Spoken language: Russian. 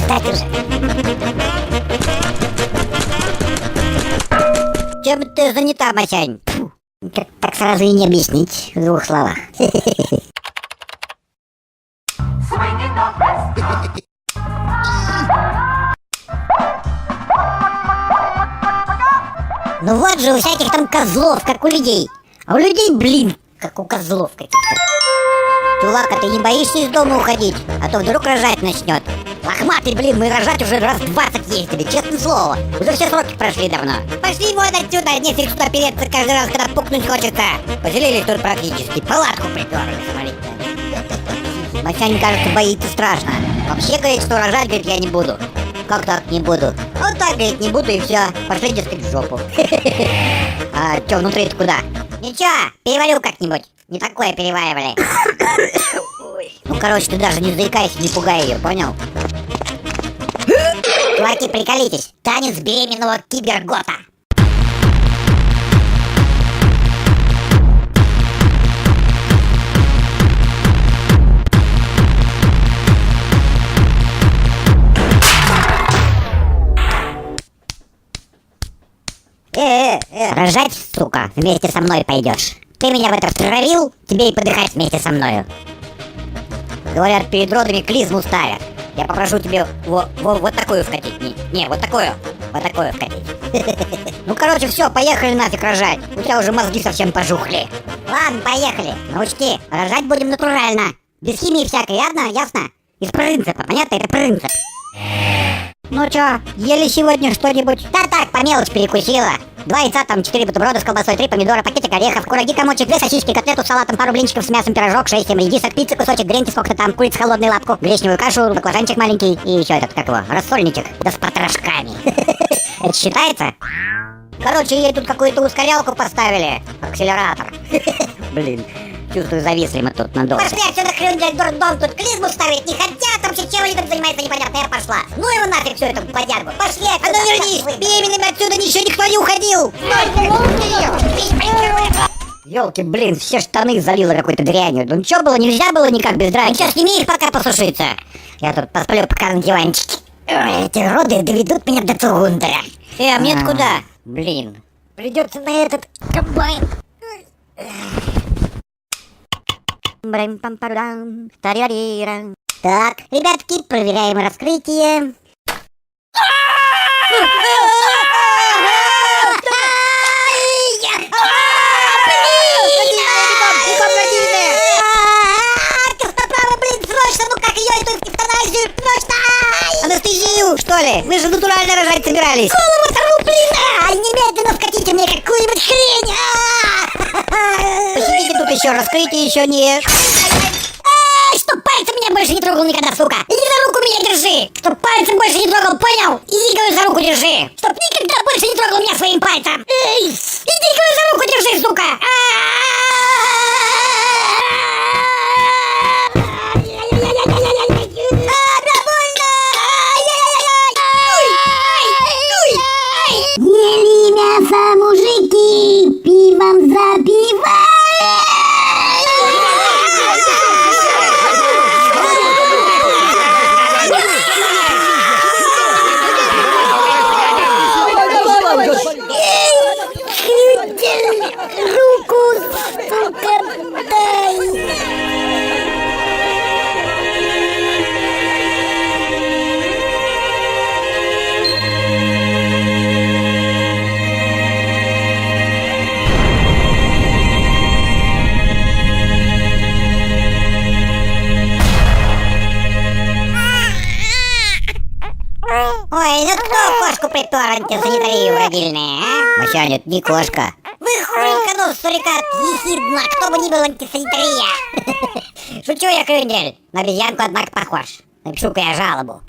перестать уже. Чем ты занята, Масянь? Как так сразу и не объяснить в двух словах. Ну вот же у всяких там козлов, как у людей. А у людей, блин, как у козлов каких-то. Чувак, а ты не боишься из дома уходить? А то вдруг рожать начнет. Лохматый, блин, мы рожать уже раз 20 ездили, честное слово. Уже все сроки прошли давно. Пошли вон отсюда, нефиг сюда переться каждый раз, когда пукнуть хочется. Поселились тут практически, палатку приперли, смотрите. Масяня, кажется, боится страшно. Вообще, говорит, что рожать, говорит, я не буду. Как так не буду? Вот так, говорит, не буду и все. Пошли, дескать, в жопу. А чё, внутри-то куда? Ничего, переварю как-нибудь. Не такое переваривали. Ну, короче, ты даже не заикайся, не пугай ее, понял? Чуваки, приколитесь. Танец беременного кибергота. Рожать, сука, вместе со мной пойдешь. Ты меня в это втравил, тебе и подыхать вместе со мною. Говорят, перед родами клизму ставят. Я попрошу тебе вот такую вкатить. Не, вот такую вкатить. Ну, короче, все, поехали нафиг рожать. У тебя уже мозги совсем пожухли. Ладно, поехали. Но учти, рожать будем натурально. Без химии всякой, ясно? Из принципа, понятно? Это принцип. Ну чё, ели сегодня что-нибудь? Да так, по мелочи перекусила. 2 яйца, там 4 бутерброда с колбасой, 3 помидора, пакетик орехов, кураги, комочек, 2 сосиски, котлету с салатом, пару блинчиков с мясом, пирожок, 6-7 редисок, пиццы, кусочек гренки, сколько-то там, курица холодную лапку, гречневую кашу, баклажанчик маленький и еще этот, как его, рассольничек, да с потрошками. Это считается? Короче, ей тут какую-то ускорялку поставили. Акселератор. Блин, чувствую, зависли мы тут надолго. Пошли отсюда, хрюндель, дурдом, тут клизму ставить не хотят, там все чем они тут занимаются, непонятно, я пошла. Ну его нафиг всю эту подягу. Пошли отсюда. А ну вернись, беременными отсюда ничего никто не уходил. Ёлки, блин, все штаны залило какой-то дрянью. Ну чё было, нельзя было никак без драки. Сейчас сними их, пока посушится. Я тут посплю пока на диванчике. Эти роды доведут меня до Цугундера. А мне куда? Блин, придется на этот комбайн. Так, ребятки, проверяем раскрытие. Анестезию, что ли? Вы же натурально рожать собирались. Голову оторву, блин! Немедленно вкатите мне какую-нибудь хрень! Посидите тут еще, раскрытие еще нет. Чтоб пальцем меня больше не трогал никогда, сука! Иди за руку меня держи! Чтоб пальцем больше не трогал, понял? Иди, говорю, за руку держи! Чтоб никогда больше не трогал меня своим пальцем! Эй! Иди, говорю, за руку держи, сука! Ели мясо, мужики, пивом запивай! Руку, сука, дай! Ой, ну кто кошку припер антисанитарию в родильные, а? Масяня, это не кошка. Вы хрюнканул, сурикат, ехидно, кто бы ни был антисанитария. Шучу я, крюндель. На обезьянку, однако, похож. Напишу-ка я жалобу.